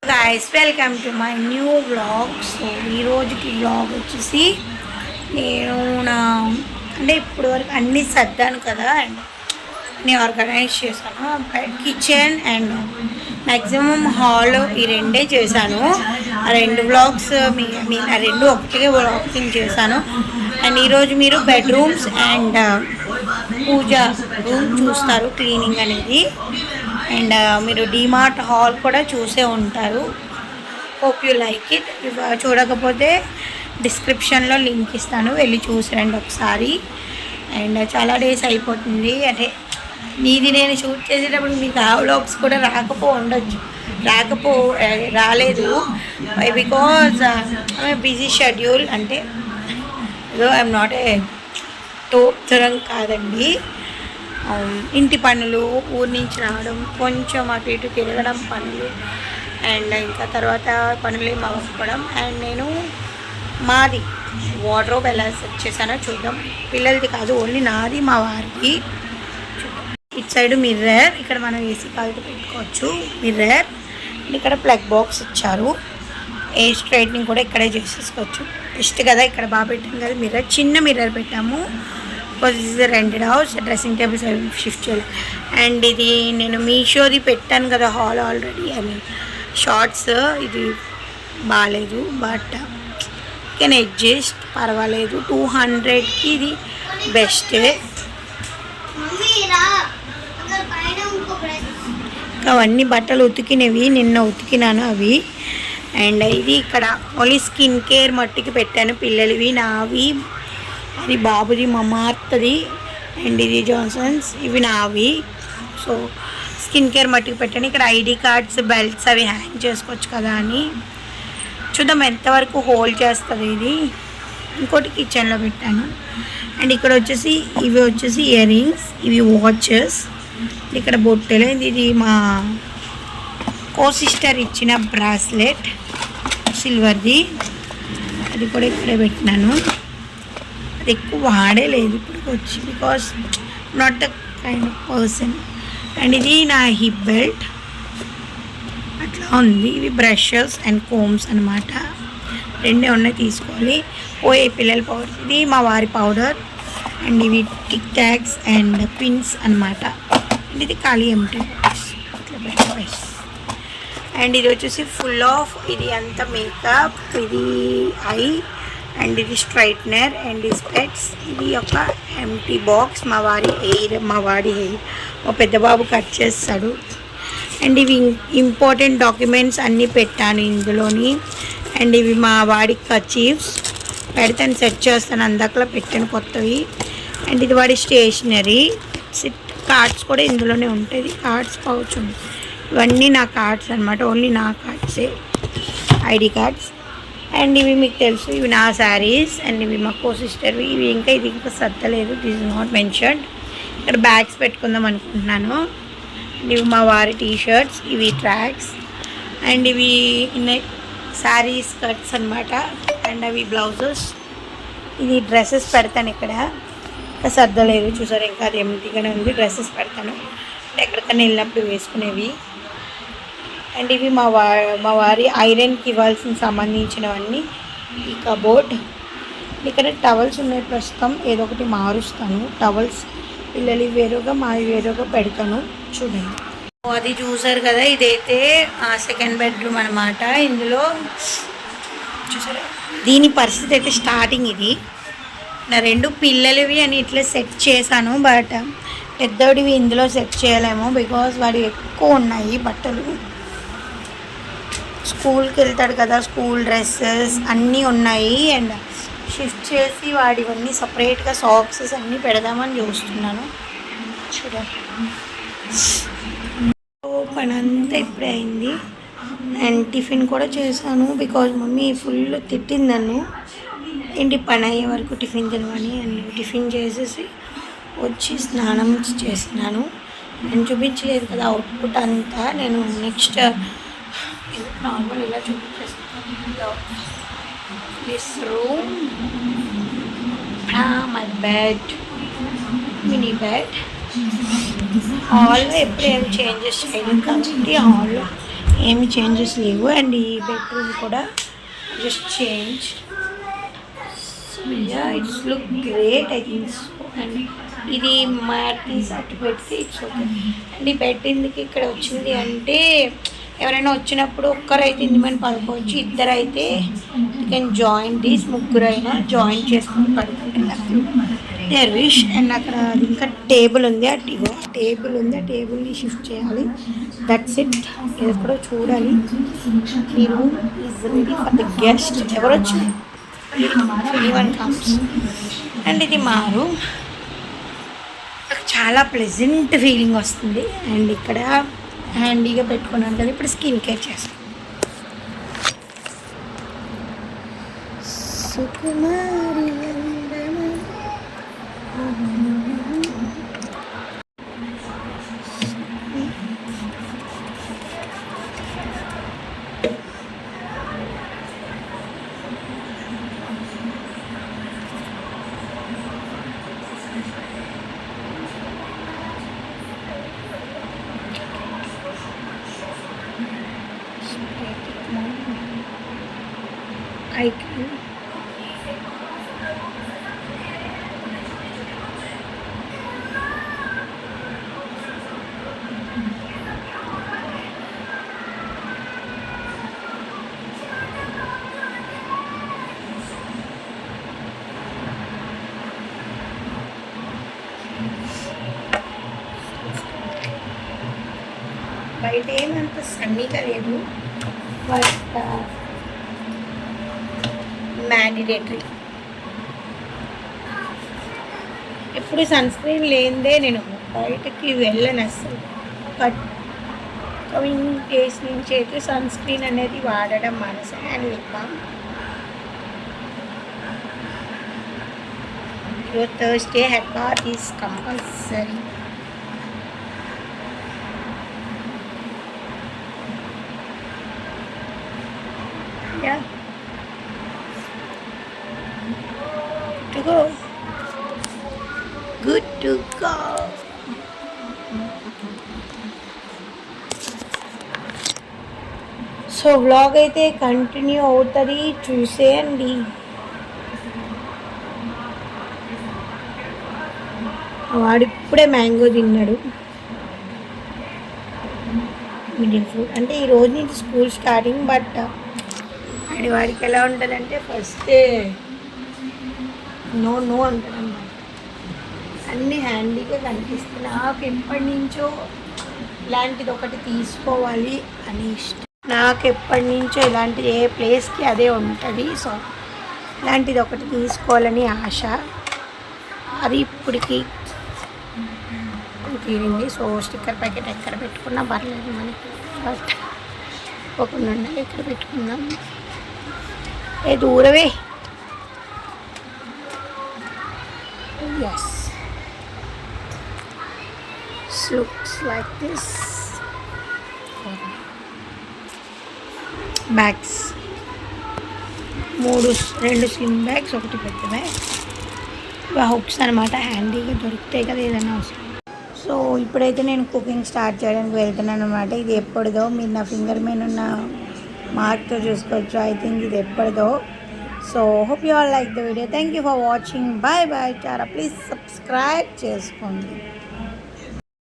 guys, welcome to my new vlog. So ఈరోజుకి vlog వచ్చేసి నేను నా అంటే ఇప్పటి వరకు అన్నీ సర్దాను కదా అండ్ అన్నీ ఆర్గనైజ్ చేశాను. కిచెన్ అండ్ మ్యాక్సిమం హాల్ ఈ రెండే చేశాను. ఆ రెండు వ్లాగ్స్ ఆ రెండు ఒకటిగా వ్లాగింగ్ చేశాను. అండ్ ఈరోజు మీరు బెడ్రూమ్స్ అండ్ పూజ రూమ్ చూస్తారు క్లీనింగ్ అనేది. అండ్ మీరు డిమార్ట్ హాల్ కూడా చూసే ఉంటారు. Hope you like it. చూడకపోతే డిస్క్రిప్షన్లో లింక్ ఇస్తాను, వెళ్ళి చూసిరండి ఒకసారి. అండ్ చాలా డేస్ అయిపోతుంది అంటే నీది నేను షూట్ చేసేటప్పుడు మీకు ఆ వ్లాగ్స్ కూడా రాలేదు బికాజ్ బిజీ షెడ్యూల్. అంటే ఏదో ఐఎమ్ నాట్ ఏ తోపుతరం కాదండి. ఇంటి పనులు, ఊరి నుంచి రావడం, కొంచెం అటు ఇటు తిరగడం పనులు, అండ్ ఇంకా తర్వాత పనులు ఏమి అవ్వకపోవడం. అండ్ నేను మాది వార్డ్రోబ్ ఎలా సెట్ చేశానో చూద్దాం. పిల్లలది కాదు, ఓన్లీ నాది, మా వారికి. ఇటు సైడ్ మిర్రర్, ఇక్కడ మనం ఏసీ కాల్తో పెట్టుకోవచ్చు మిర్రర్. ఇక్కడ ప్లగ్ బాక్స్ ఇచ్చారు. ఏ స్ట్రైట్నింగ్ కూడా ఇక్కడే చేసేసుకోవచ్చు. బెస్ట్ కదా, ఇక్కడ బాగా పెట్టాము కదా మిర్రర్. చిన్న మిర్రర్ పెట్టాము because is rented house. Dressing tables shift చేయాలి. అండ్ ఇది నేను మీషోది పెట్టాను కదా hall already. I mean shorts, ఇది బాగాలేదు బట్ కెన్ అడ్జస్ట్, పర్వాలేదు. 200కి ఇది బెస్టే. అవన్నీ బట్టలు ఉతికినవి, నిన్న ఉతికినాను అవి. అండ్ ఇది ఇక్కడ ఓన్లీ స్కిన్ కేర్ మట్టికి పెట్టాను. పిల్లలవి, నావి, అది బాబుది, మా అత్తది, అండ్ ఇది జాన్సన్స్, ఇవి నావి. సో స్కిన్ కేర్ మట్టికి పెట్టాను. ఇక్కడ ఐడి కార్డ్స్, బెల్ట్స్ అవి హ్యాంగ్ చేసుకోవచ్చు కదా అని. చూద్దాం ఎంతవరకు హోల్డ్ చేస్తుంది ఇది. ఇంకోటి కిచెన్లో పెట్టాను. అండ్ ఇక్కడ వచ్చేసి ఇవి వచ్చేసి ఇయర్ రింగ్స్, ఇవి వాచెస్, ఇక్కడ బొట్టెలు. ఇది మా సిస్టర్ ఇచ్చిన బ్రాస్లెట్ సిల్వర్ది, అది కూడా ఇక్కడే పెట్టినాను. అది ఎక్కువ వాడేలేదు ఇప్పుడు వచ్చి, because not the kind of person. And ఇది నా హిప్ బెల్ట్ అట్లా ఉంది. ఇవి బ్రషెస్ అండ్ కోమ్స్ అనమాట. రెండే ఉన్నాయి, తీసుకోవాలి. పోయే పిల్లల పౌడర్, ఇది మా వారి పౌడర్. అండ్ ఇవి టిక్ టాక్స్ అండ్ పిన్స్ అనమాట. అండ్ ఇది ఖాళీ ఎంటీ బాక్స్ ఇట్లా పెట్టాలి. అండ్ ఇది వచ్చేసి ఫుల్ ఆఫ్, ఇది అంతా మేకప్, ఇది ఐ, అండ్ ఇది స్ట్రైట్నర్, అండ్ ఈ స్పెట్స్. ఇది ఒక ఎంటీ బాక్స్, మా వాడి హెయిర్. మా పెద్ద బాబు కట్ చేస్తాడు. అండ్ ఇవి ఇంపార్టెంట్ డాక్యుమెంట్స్ అన్నీ పెట్టాను ఇందులోని. అండ్ ఇవి మా వాడి కచీఫ్స్ పెడతాను, సెట్ చేస్తాను. అందకలా పెట్టాను కొత్తవి. అండ్ ఇది వాడి స్టేషనరీ. కార్డ్స్ కూడా ఇందులోనే ఉంటుంది, కార్డ్స్ పౌచ్ ఉంది. ఇవన్నీ నా కార్డ్స్ అనమాట, ఓన్లీ నా కార్డ్సే, ఐడి కార్డ్స్. అండ్ ఇవి మీకు తెలుసు, ఇవి నా శారీస్. అండ్ ఇవి మా సిస్టర్వి. ఇవి ఇది ఇంకా సర్దలేదు, దిస్ ఇస్ నాట్ మెన్షన్డ్. ఇక్కడ బ్యాగ్స్ పెట్టుకుందాం అనుకుంటున్నాను. ఇవి మా వారి టీషర్ట్స్, ఇవి ట్రాక్స్. అండ్ ఇవి శారీస్ కట్స్ అనమాట. అండ్ అవి బ్లౌజెస్. ఇది డ్రెస్సెస్ పెడతాను ఇక్కడ, ఇంకా సర్దలేదు చూసారు, ఇంకా అది ఎంటీగానే ఉంది. డ్రెస్సెస్ పెడతాను ఎక్కడికైనా వెళ్ళినప్పుడు వేసుకునేవి. అండ్ ఇవి మా వారి ఐరన్కి ఇవ్వాల్సిన సంబంధించినవన్నీ. ఈ కబోర్డ్, ఇక్కడ టవల్స్ ఉన్నాయి ప్రస్తుతం, ఏదో ఒకటి మారుస్తాను. టవల్స్ పిల్లలు వేరుగా, మావి వేరుగా పెడతాను. చూడండి, అది చూసారు కదా, ఇదైతే సెకండ్ బెడ్రూమ్ అనమాట. ఇందులో చూసారా, దీని పరిస్థితి అయితే స్టార్టింగ్ ఇది. నా రెండు పిల్లలవి అని ఇట్లా సెట్ చేశాను, బట్ పెద్దోడివి ఇందులో సెట్ చేయలేము బికాజ్ వాడు ఎక్కువ ఉన్నాయి బట్టలు. స్కూల్కి వెళ్తాడు కదా, స్కూల్ డ్రెస్సెస్ అన్నీ ఉన్నాయి. అండ్ షిఫ్ట్ చేసి వాడివన్నీ సపరేట్గా సాక్సెస్ అన్నీ పెడదామని చూస్తున్నాను. చూడండి, పని అంతా ఇప్పుడే అయింది. అండ్ టిఫిన్ కూడా చేశాను బికాజ్ మమ్మీ ఫుల్ తిట్టింది నన్ను, ఏంటి పని అయ్యే వరకు టిఫిన్ తినమని. అండ్ టిఫిన్ చేసేసి వచ్చి స్నానం చేసినాను. నేను చూపించలేదు కదా అవుట్పుట్ అంతా, నేను నెక్స్ట్ నార్మల్ ఇలా చూపించేస్తాను. This room, my bed, mini bed. హాల్లో ఎప్పుడు ఏం చేంజెస్ చేయలేదు కాబట్టి హాల్లో ఏమి చేంజెస్ లేవు. అండ్ ఈ బెడ్రూమ్ కూడా just change. Its look great I think so. And ఇది మ్యాట్ తీసి అటు పెడితే ఇట్స్ ఓకే. అండ్ ఈ బెడ్ ఎందుకు ఇక్కడ వచ్చింది అంటే ఎవరైనా వచ్చినప్పుడు ఒక్కరైతే ఇందుమని పడుకోవచ్చు, ఇద్దరైతే యూ కెన్ జాయిన్ దీస్, ముగ్గురైనా జాయిన్ చేసుకుని పడుకుంటున్నారు దేర్ విష్. అండ్ అక్కడ అది ఇంకా టేబుల్ ఉంది, ఇగో టేబుల్ ఉంది, ఆ టేబుల్ని షిఫ్ట్ చేయాలి. That's it. ఎక్కడో చూడాలి. ఈ room is ready for the guest. ఎవరు వచ్చిన ఎనీవన్ కమ్స్. అండ్ ఇది మా రూమ్. చాలా ప్లెజెంట్ ఫీలింగ్ వస్తుంది. అండ్ ఇక్కడ హ్యాండీగా పెట్టుకున్నాను కదా, ఇప్పుడు స్కిన్ కేర్ చేస్తాను. సుకుమారి I can. బయట ఏమంత సన్నీగా లేదు, బట్ మ్యాండేటరీ. ఎప్పుడు సన్ స్క్రీన్ లేనిదే నేను బయటకి వెళ్ళను అసలు. బట్ కమింగ్ డేస్ నుంచి అయితే సన్ స్క్రీన్ అనేది వాడడం మానేసా. అండ్ లిప్ బామ్ ఈరోజు Thursday, head bath is compulsory. Yeah. To go. Good to go. So vlog అయితే కంటిన్యూ అవుతుంది, చూసేయండి. వాడు ఇప్పుడే మ్యాంగో తిన్నాడు. మిడిల్ ఫుడ్ అంటే ఈరోజు నుంచి స్కూల్ స్టార్టింగ్. బట్ వాడికి ఎలా ఉంటుందంటే ఫస్ట్ నో నో అంటాడన్నమాట. అన్నీ హ్యాండీగా కనిపిస్తుంది. నాకు ఎప్పటి నుంచో ఇలాంటిది ఒకటి తీసుకోవాలి అని ఇష్టం. నాకు ఎప్పటి నుంచో ఇలాంటి ఏ ప్లేస్కి అదే ఉంటుంది. సో ఇలాంటిది ఒకటి తీసుకోవాలని ఆశ. అది ఇప్పటికి తీరింది. సో స్టిక్కర్ ప్యాకెట్ ఎక్కడ పెట్టుకున్నా పర్లేదు మనకి, బట్ ఒకటి ఉండాలి. ఎక్కడ పెట్టుకున్నాం ఏ దూరవే. yes, looks like this. Bags రెండు స్లిమ్ బ్యాగ్స్, ఒకటి పెద్ద బ్యాగ్. హుక్స్ అనమాట, హ్యాండీగా దొరుకుతాయి కదా ఏదైనా అవసరం. సో ఇప్పుడైతే నేను కుకింగ్ స్టార్ట్ చేయడానికి వెళ్తున్నాను అనమాట. ఇది ఎప్పటిదో మీరు నా ఫింగర్ మీద ఉన్న మార్క్తో చూసుకోవచ్చు. ఐ థింక్ ఇది ఎప్పటిదో. So hope you all like the video. Thank you for watching. Bye bye. చాలా ప్లీజ్ సబ్స్క్రైబ్ చేసుకోండి.